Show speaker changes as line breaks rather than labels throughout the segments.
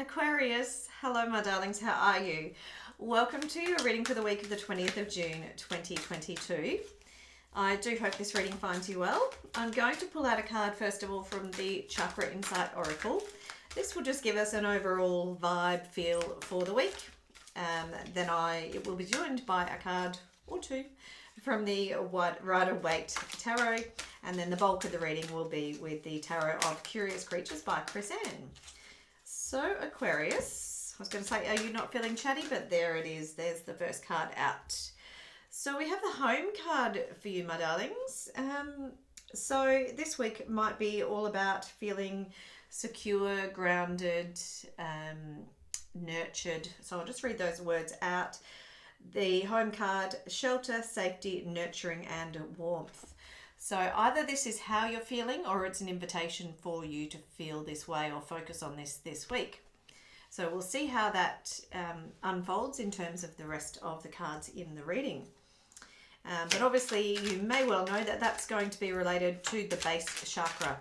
Aquarius, hello my darlings, how are you? Welcome to your reading for the week of the 20th of June 2022. I do hope this reading finds you well. I'm going to pull out a card first of all from the Chakra Insight Oracle. This will just give us an overall vibe feel for the week. Then it will be joined by a card or two from the Rider-Waite Tarot, and then the bulk of the reading will be with the Tarot of Curious Creatures by Chris Ann. So Aquarius, I was going to say, are you not feeling chatty? But there it is. There's the first card out. So we have the home card for you, my darlings. So this week might be all about feeling secure, grounded, nurtured. So I'll just read those words out. The home card: shelter, safety, nurturing, and warmth. So either this is how you're feeling, or it's an invitation for you to feel this way or focus on this week. So we'll see how that unfolds in terms of the rest of the cards in the reading. But obviously you may well know that that's going to be related to the base chakra.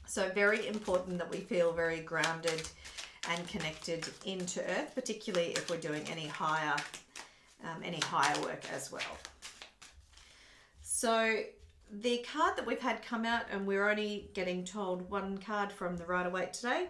So very important that we feel very grounded and connected into earth, particularly if we're doing any higher work as well. So the card that we've had come out, and we're only getting told one card from the Rider-Waite today,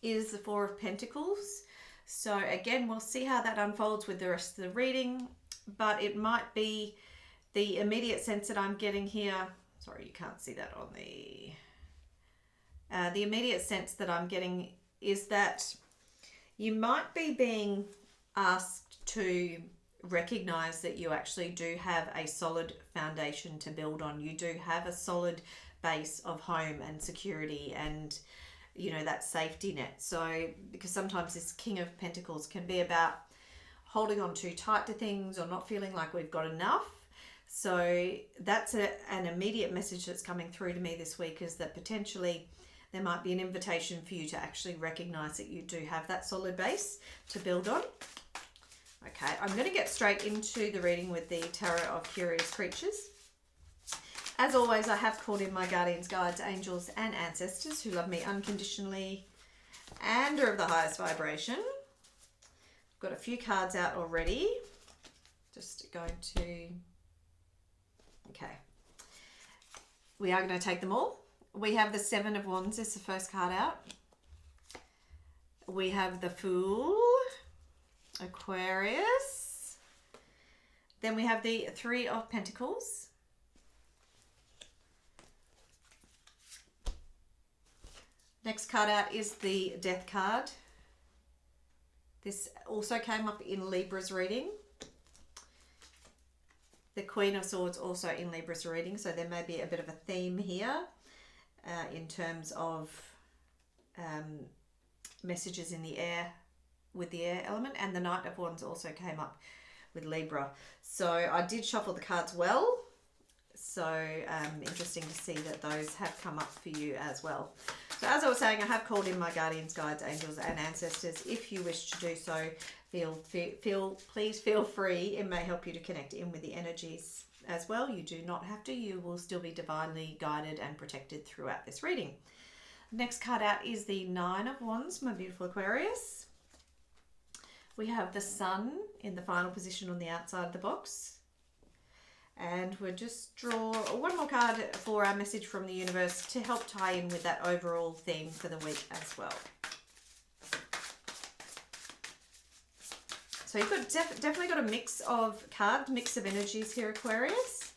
is the Four of Pentacles. So again, we'll see how that unfolds with the rest of the reading, but it might be the immediate sense that I'm getting here. Sorry, you can't see that on the immediate sense that I'm getting is that you might be being asked to recognize that you actually do have a solid foundation to build on. You do have a solid base of home and security and, you know, that safety net. So because sometimes this King of Pentacles can be about holding on too tight to things or not feeling like we've got enough. So that's an immediate message that's coming through to me this week, is that potentially there might be an invitation for you to actually recognize that you do have that solid base to build on. Okay, I'm going to get straight into the reading with the Tarot of Curious Creatures. As always, I have called in my guardians, guides, angels, and ancestors who love me unconditionally and are of the highest vibration. I've got a few cards out already. Just going to... Okay. We are going to take them all. We have the Seven of Wands is the first card out. We have the Fool, Aquarius. Then we have the Three of Pentacles. Next card out is the Death card. This also came up in Libra's reading. The Queen of Swords also in Libra's reading, so there may be a bit of a theme here in terms of messages in the air, with the air element, and the Knight of Wands also came up with Libra. So I did shuffle the cards well, so interesting to see that those have come up for you as well. So as I was saying, I have called in my guardians, guides, angels, and ancestors. If you wish to do so, please feel free. It may help you to connect in with the energies as well. You do not have to. You will still be divinely guided and protected throughout this reading. Next card out is the Nine of Wands, my beautiful Aquarius. We have the Sun in the final position on the outside of the box. And we'll just draw one more card for our message from the universe to help tie in with that overall theme for the week as well. So you've got definitely got a mix of cards, mix of energies here, Aquarius.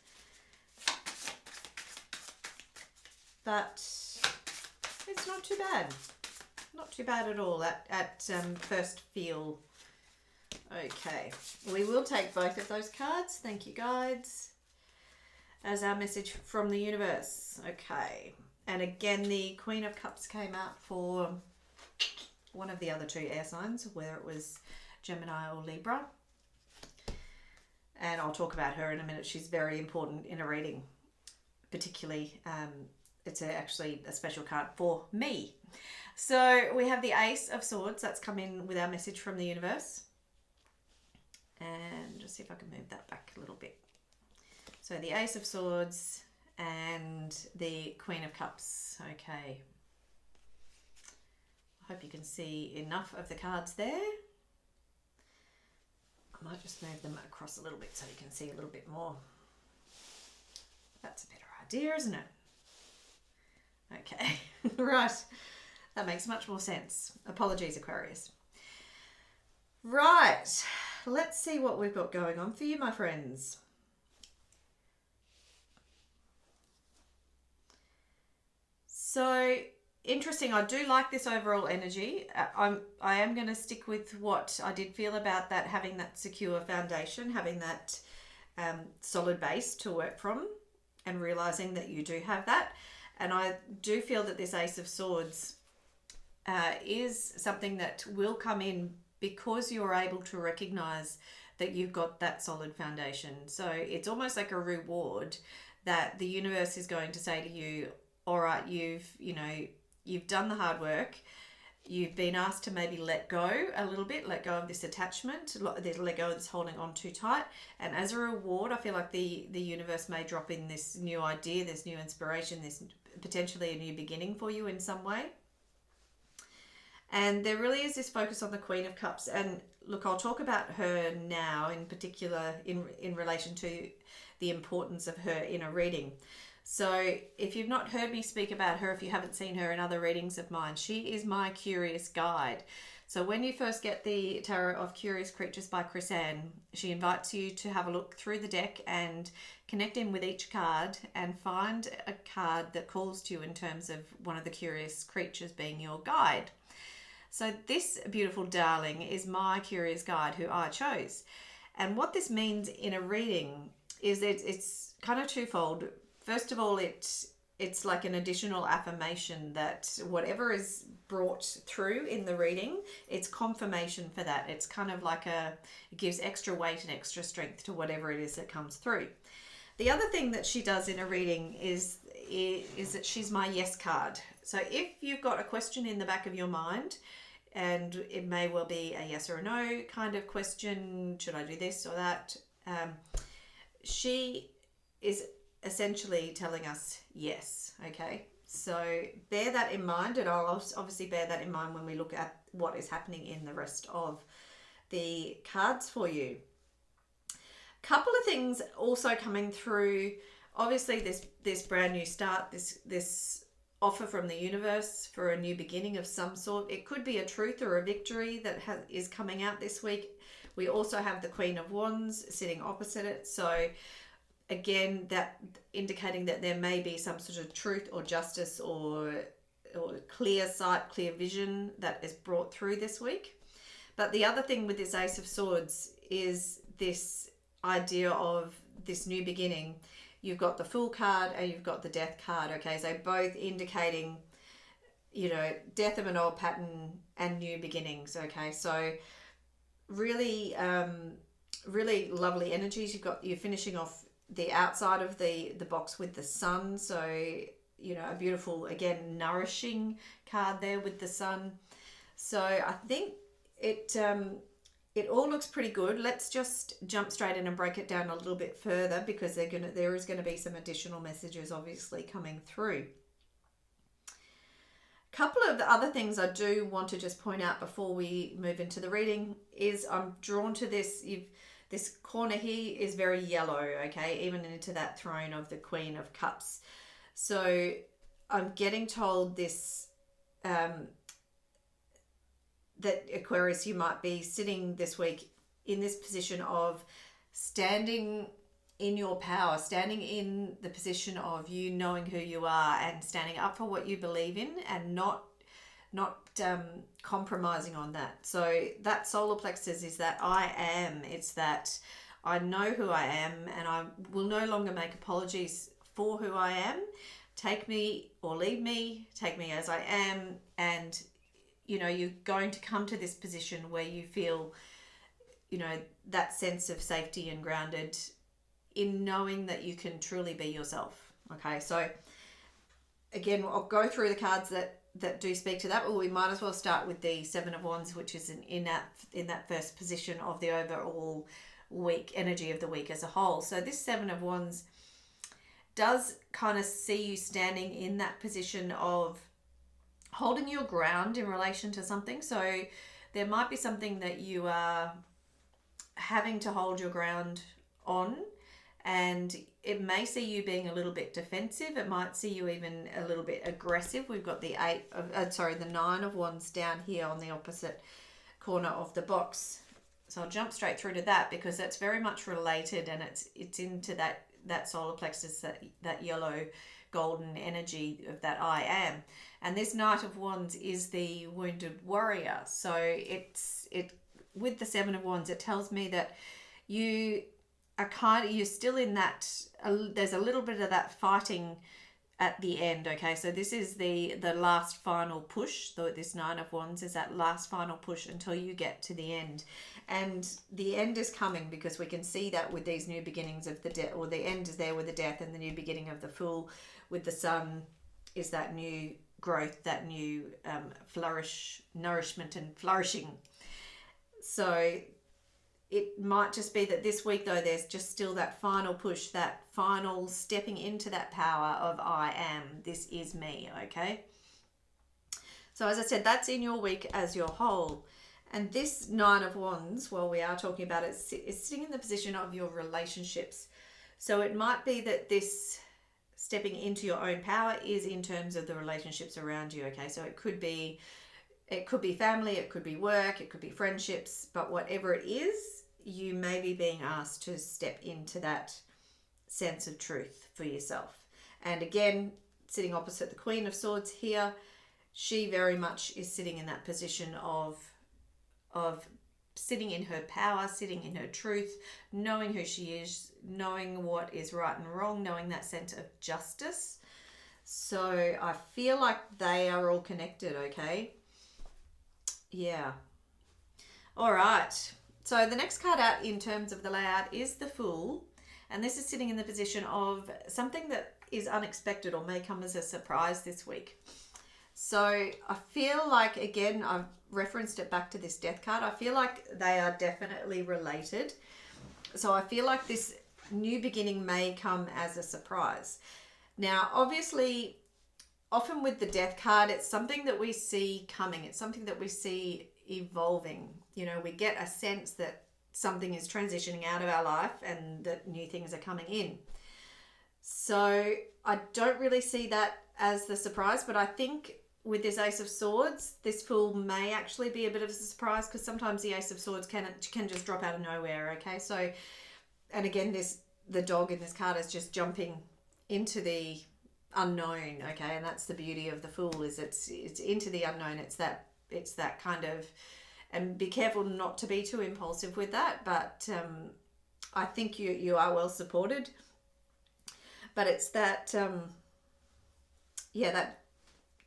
But it's not too bad. Not too bad at all at first feel. Okay, we will take both of those cards. Thank you, guides, as our message from the universe. Okay, and again, the Queen of Cups came out for one of the other two air signs, whether it was Gemini or Libra. And I'll talk about her in a minute. She's very important in a reading, particularly it's actually a special card for me. So we have the Ace of Swords. That's come in with our message from the universe. And just see if I can move that back a little bit. So the Ace of Swords and the Queen of Cups. Okay. Hope you can see enough of the cards there. I might just move them across a little bit so you can see a little bit more. That's a better idea, isn't it? Okay, right. That makes much more sense. Apologies, Aquarius. Right, let's see what we've got going on for you, my friends. So interesting. I do like this overall energy. I am going to stick with what I did feel about that, having that secure foundation, having that solid base to work from, and realizing that you do have that. And I do feel that this Ace of Swords is something that will come in because you're able to recognize that you've got that solid foundation. So it's almost like a reward that the universe is going to say to you, all right, you've done the hard work. You've been asked to maybe let go a little bit, let go of this attachment, let go of this holding on too tight. And as a reward, I feel like the universe may drop in this new idea, this new inspiration, this potentially a new beginning for you in some way. And there really is this focus on the Queen of Cups. And look, I'll talk about her now in particular in relation to the importance of her in a reading. So if you've not heard me speak about her, if you haven't seen her in other readings of mine, she is my curious guide. So when you first get the Tarot of Curious Creatures by Chris Ann, she invites you to have a look through the deck and connect in with each card and find a card that calls to you in terms of one of the curious creatures being your guide. So this beautiful darling is my curious guide who I chose. And what this means in a reading is that it's kind of twofold. First of all, it's like an additional affirmation that whatever is brought through in the reading, it's confirmation for that. It's kind of like it gives extra weight and extra strength to whatever it is that comes through. The other thing that she does in a reading is that she's my yes card. So if you've got a question in the back of your mind, and it may well be a yes or a no kind of question, should I do this or that? She is essentially telling us yes, okay? So bear that in mind, and I'll obviously bear that in mind when we look at what is happening in the rest of the cards for you. Couple of things also coming through. Obviously this brand new start, this offer from the universe for a new beginning of some sort. It could be a truth or a victory that is coming out this week. We also have the Queen of Wands sitting opposite it. So again, that indicating that there may be some sort of truth or justice or clear sight, clear vision that is brought through this week. But the other thing with this Ace of Swords is this idea of this new beginning. You've got the Fool card and you've got the Death card, okay? So both indicating, death of an old pattern and new beginnings, okay? So really, really lovely energies. You're finishing off the outside of the box with the sun. So, a beautiful, again, nourishing card there with the sun. So I think it all looks pretty good. Let's just jump straight in and break it down a little bit further, because there is going to be some additional messages obviously coming through. A couple of the other things I do want to just point out before we move into the reading is I'm drawn to this. This corner here is very yellow, okay, even into that throne of the Queen of Cups. So I'm getting told this, that Aquarius, you might be sitting this week in this position of standing in your power, standing in the position of you knowing who you are and standing up for what you believe in and not compromising on that. So that solar plexus is that I am. It's that I know who I am and I will no longer make apologies for who I am. Take me or leave me, take me as I am, and you're going to come to this position where you feel, that sense of safety and grounded in knowing that you can truly be yourself. Okay, so again, I'll go through the cards that do speak to that, but we might as well start with the Seven of Wands, which is in that first position of the overall week, energy of the week as a whole. So this Seven of Wands does kind of see you standing in that position of holding your ground in relation to something. So there might be something that you are having to hold your ground on, and it may see you being a little bit defensive. It might see you even a little bit aggressive. We've got the the 9 of Wands down here on the opposite corner of the box. So I'll jump straight through to that because that's very much related, and it's into that solar plexus, that yellow golden energy of that I am. And this Knight of Wands is the wounded warrior. So it with the 7 of Wands, it tells me that you are you're still in that, there's a little bit of that fighting at the end. Okay, so this is the last final push. This 9 of Wands is that last final push until you get to the end, and the end is coming because we can see that with these new beginnings of the death, or the end is there with the death, and the new beginning of the Fool with the Sun is that new growth, that new nourishment and flourishing. So it might just be that this week, though, there's just still that final push, that final stepping into that power of I am. This is me, okay? So as I said, that's in your week as your whole. And this 9 of Wands, while we are talking about it, is sitting in the position of your relationships. So it might be that this stepping into your own power is in terms of the relationships around you, okay? So it could be family, it could be work, it could be friendships, but whatever it is, you may be being asked to step into that sense of truth for yourself. And again, sitting opposite the Queen of Swords here, she very much is sitting in that position of sitting in her power, sitting in her truth, knowing who she is, knowing what is right and wrong, knowing that sense of justice. So I feel like they are all connected, okay? Yeah. All right. So the next card out in terms of the layout is the Fool. And this is sitting in the position of something that is unexpected or may come as a surprise this week. So I feel like, again, I've referenced it back to this Death card. I feel like they are definitely related. So I feel like this new beginning may come as a surprise. Now, obviously, often with the Death card, it's something that we see coming. It's something that we see evolving. You know, we get a sense that something is transitioning out of our life and that new things are coming in. So I don't really see that as the surprise, but I think with this Ace of Swords, this Fool may actually be a bit of a surprise, because sometimes the Ace of Swords can just drop out of nowhere, okay? So, and again, the dog in this card is just jumping into the unknown, okay? And that's the beauty of the Fool, is it's into the unknown. It's that kind of, and be careful not to be too impulsive with that, but I think you are well supported. But it's that that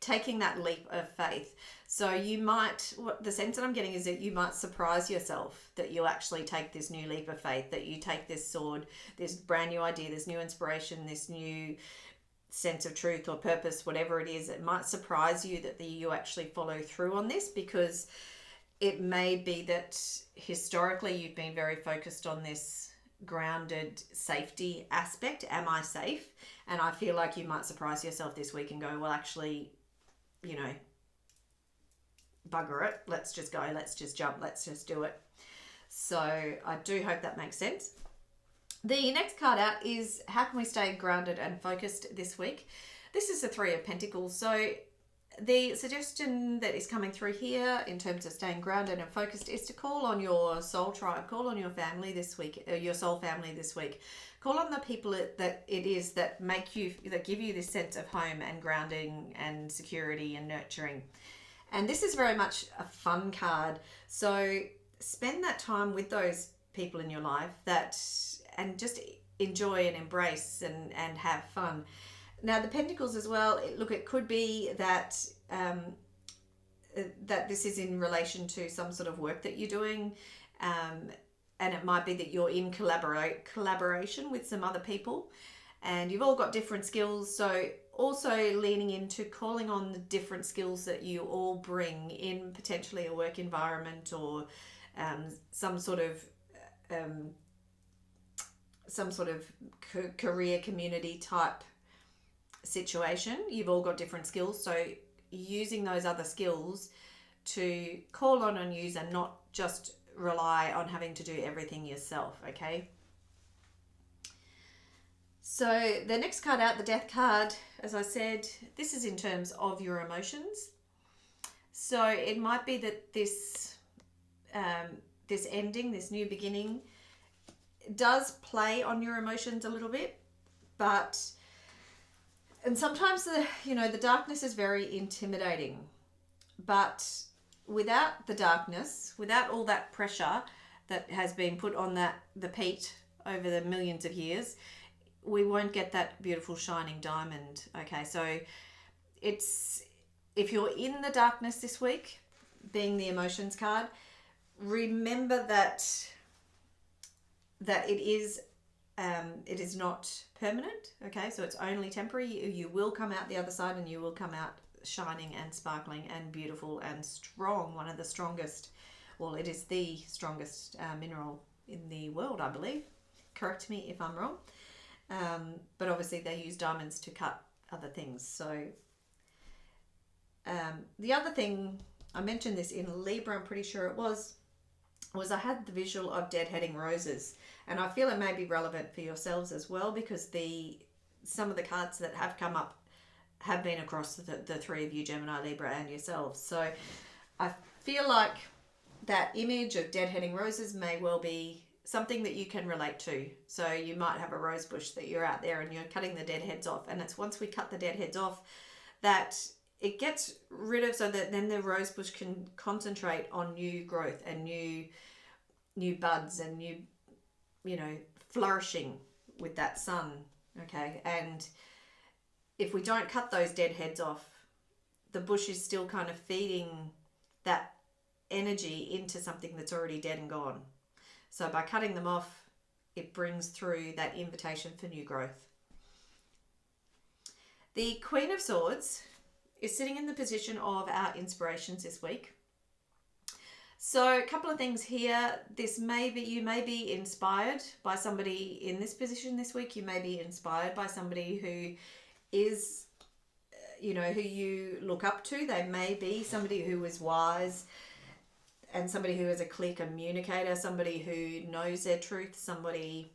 taking that leap of faith. So you might, what the sense that I'm getting is that you might surprise yourself that you actually take this new leap of faith, that you take this sword, this brand new idea, this new inspiration, this new sense of truth or purpose, whatever it is. It might surprise you that you actually follow through on this, because it may be that historically you've been very focused on this grounded safety aspect. Am I safe? And I feel like you might surprise yourself this week and go, well, actually, you know, bugger it. Let's just go. Let's just jump. Let's just do it. So I do hope that makes sense. The next card out is how can we stay grounded and focused this week? This is the Three of Pentacles. So the suggestion that is coming through here in terms of staying grounded and focused is to call on your soul tribe, call on your family this week, your soul family this week. Call on the people that make you, that give you this sense of home and grounding and security and nurturing. And this is very much a fun card. So spend that time with those people in your life and just enjoy and embrace and have fun. Now the Pentacles as well, it could be that that this is in relation to some sort of work that you're doing, and it might be that you're in collaboration with some other people, and you've all got different skills. So also leaning into calling on the different skills that you all bring in potentially a work environment, or some sort of career community type situation. You've all got different skills, so using those other skills to call on and use, and not just rely on having to do everything yourself, okay? So the next card out, the Death card, as I said, this is in terms of your emotions. So it might be that this ending, this new beginning, does play on your emotions a little bit, and sometimes the darkness is very intimidating, but without the darkness, without all that pressure that has been put on the peat over the millions of years, we won't get that beautiful shining diamond. Okay, so if you're in the darkness this week, being the emotions card, remember that it is not permanent. Okay, so it's only temporary. You will come out the other side, and you will come out shining and sparkling and beautiful and strong. One of the strongest, well, it is the strongest mineral in the world, I believe. Correct me if I'm wrong. But obviously they use diamonds to cut other things. So the other thing, I mentioned this in Libra, I'm pretty sure it was I had the visual of deadheading roses, and I feel it may be relevant for yourselves as well, because some of the cards that have come up have been across the three of you, Gemini, Libra, and yourselves. So I feel like that image of deadheading roses may well be something that you can relate to. So you might have a rose bush that you're out there and you're cutting the dead heads off, and it's once we cut the dead heads off that it gets rid of, so that then the rose bush can concentrate on new growth and new buds and new, flourishing with that sun. Okay, and if we don't cut those dead heads off, the bush is still kind of feeding that energy into something that's already dead and gone. So by cutting them off, it brings through that invitation for new growth. The Queen of Swords is sitting in the position of our inspirations this week. So a couple of things here. You may be inspired by somebody in this position this week. You may be inspired by somebody who is, who you look up to. They may be somebody who is wise, and somebody who is a clear communicator, somebody who knows their truth, somebody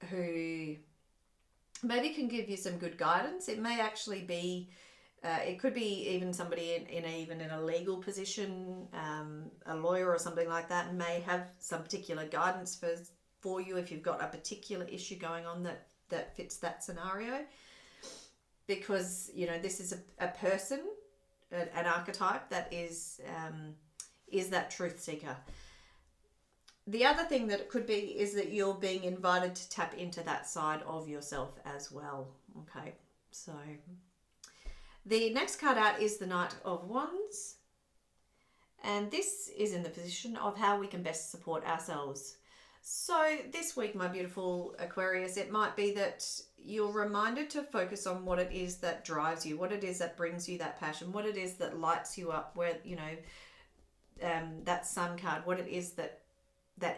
who maybe can give you some good guidance. It may actually be, it could be even somebody even in a legal position, a lawyer or something like that, and may have some particular guidance for you if you've got a particular issue going on that fits that scenario. Because, this is a person, an archetype that is that truth seeker. The other thing that it could be is that you're being invited to tap into that side of yourself as well. Okay, so the next card out is the Knight of Wands, and this is in the position of how we can best support ourselves. So this week, my beautiful Aquarius, it might be that you're reminded to focus on what it is that drives you, what it is that brings you that passion, what it is that lights you up, where, that sun card, what it is that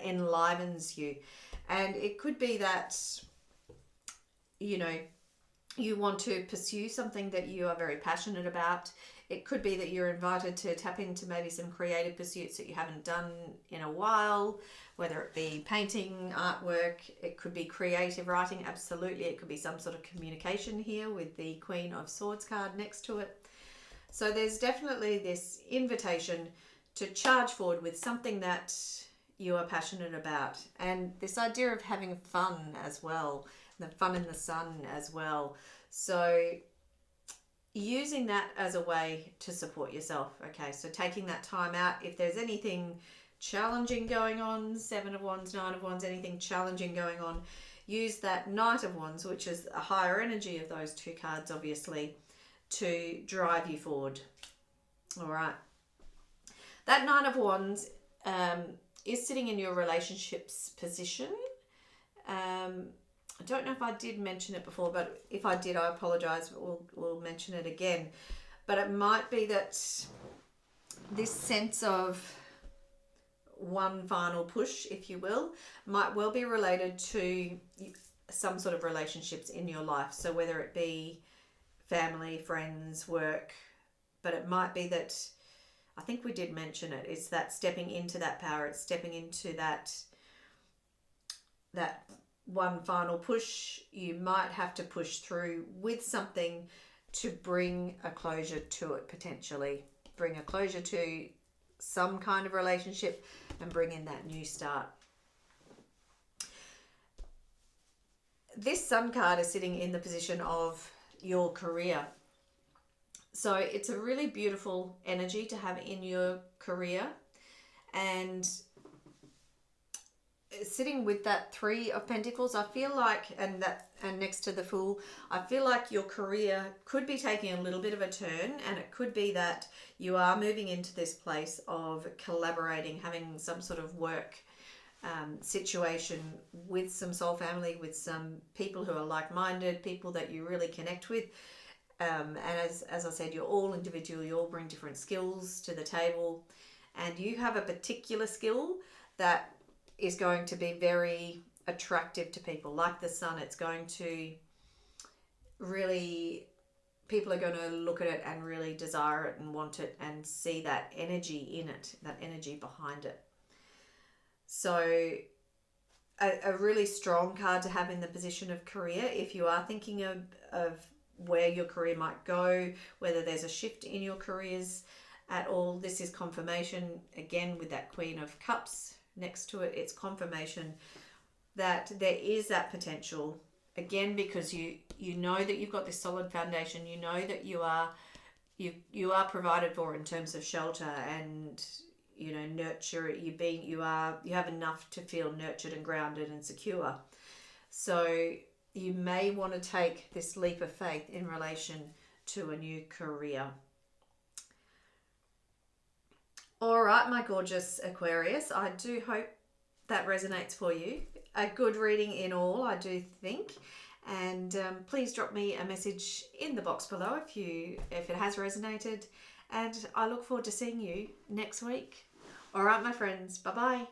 enlivens you. And it could be that, you want to pursue something that you are very passionate about. It could be that you're invited to tap into maybe some creative pursuits that you haven't done in a while, whether it be painting, artwork. It could be creative writing, absolutely. It could be some sort of communication here with the Queen of Swords card next to it. So there's definitely this invitation to charge forward with something that you are passionate about. And this idea of having fun as well, the fun in the sun as well. So using that as a way to support yourself. Okay, so taking that time out, if there's anything challenging going on, 7 of Wands, 9 of Wands, anything challenging going on, use that Knight of Wands, which is a higher energy of those two cards, obviously, to drive you forward. All right. That Knight of Wands is sitting in your relationships position. I don't know if I did mention it before, but if I did, I apologize, but we'll mention it again. But it might be that this sense of one final push, if you will, might well be related to some sort of relationships in your life. So whether it be family, friends, work, but it might be that, I think we did mention it, it's that stepping into that power, it's stepping into that one final push. You might have to push through with something to bring a closure to it, potentially bring a closure to some kind of relationship and bring in that new start. This Sun card is sitting in the position of your career. So it's a really beautiful energy to have in your career, and sitting with that Three of Pentacles, I feel like, and next to the Fool, I feel like your career could be taking a little bit of a turn, and it could be that you are moving into this place of collaborating, having some sort of work situation with some soul family, with some people who are like-minded, people that you really connect with. And as I said, you're all individual, you all bring different skills to the table, and you have a particular skill that is going to be very attractive to people. Like the Sun, it's going to really, people are going to look at it and really desire it and want it and see that energy in it, that energy behind it. So a really strong card to have in the position of career. If you are thinking of where your career might go, whether there's a shift in your careers at all, this is confirmation. Again, with that Queen of Cups next to it, it's confirmation that there is that potential. Again, because you know that you've got this solid foundation, you know that you are provided for in terms of shelter and, you know, nurture. You have enough to feel nurtured and grounded and secure. So you may want to take this leap of faith in relation to a new career. All right, my gorgeous Aquarius, I do hope that resonates for you. A good reading in all, I do think. And please drop me a message in the box below if it has resonated. And I look forward to seeing you next week. All right, my friends, bye-bye.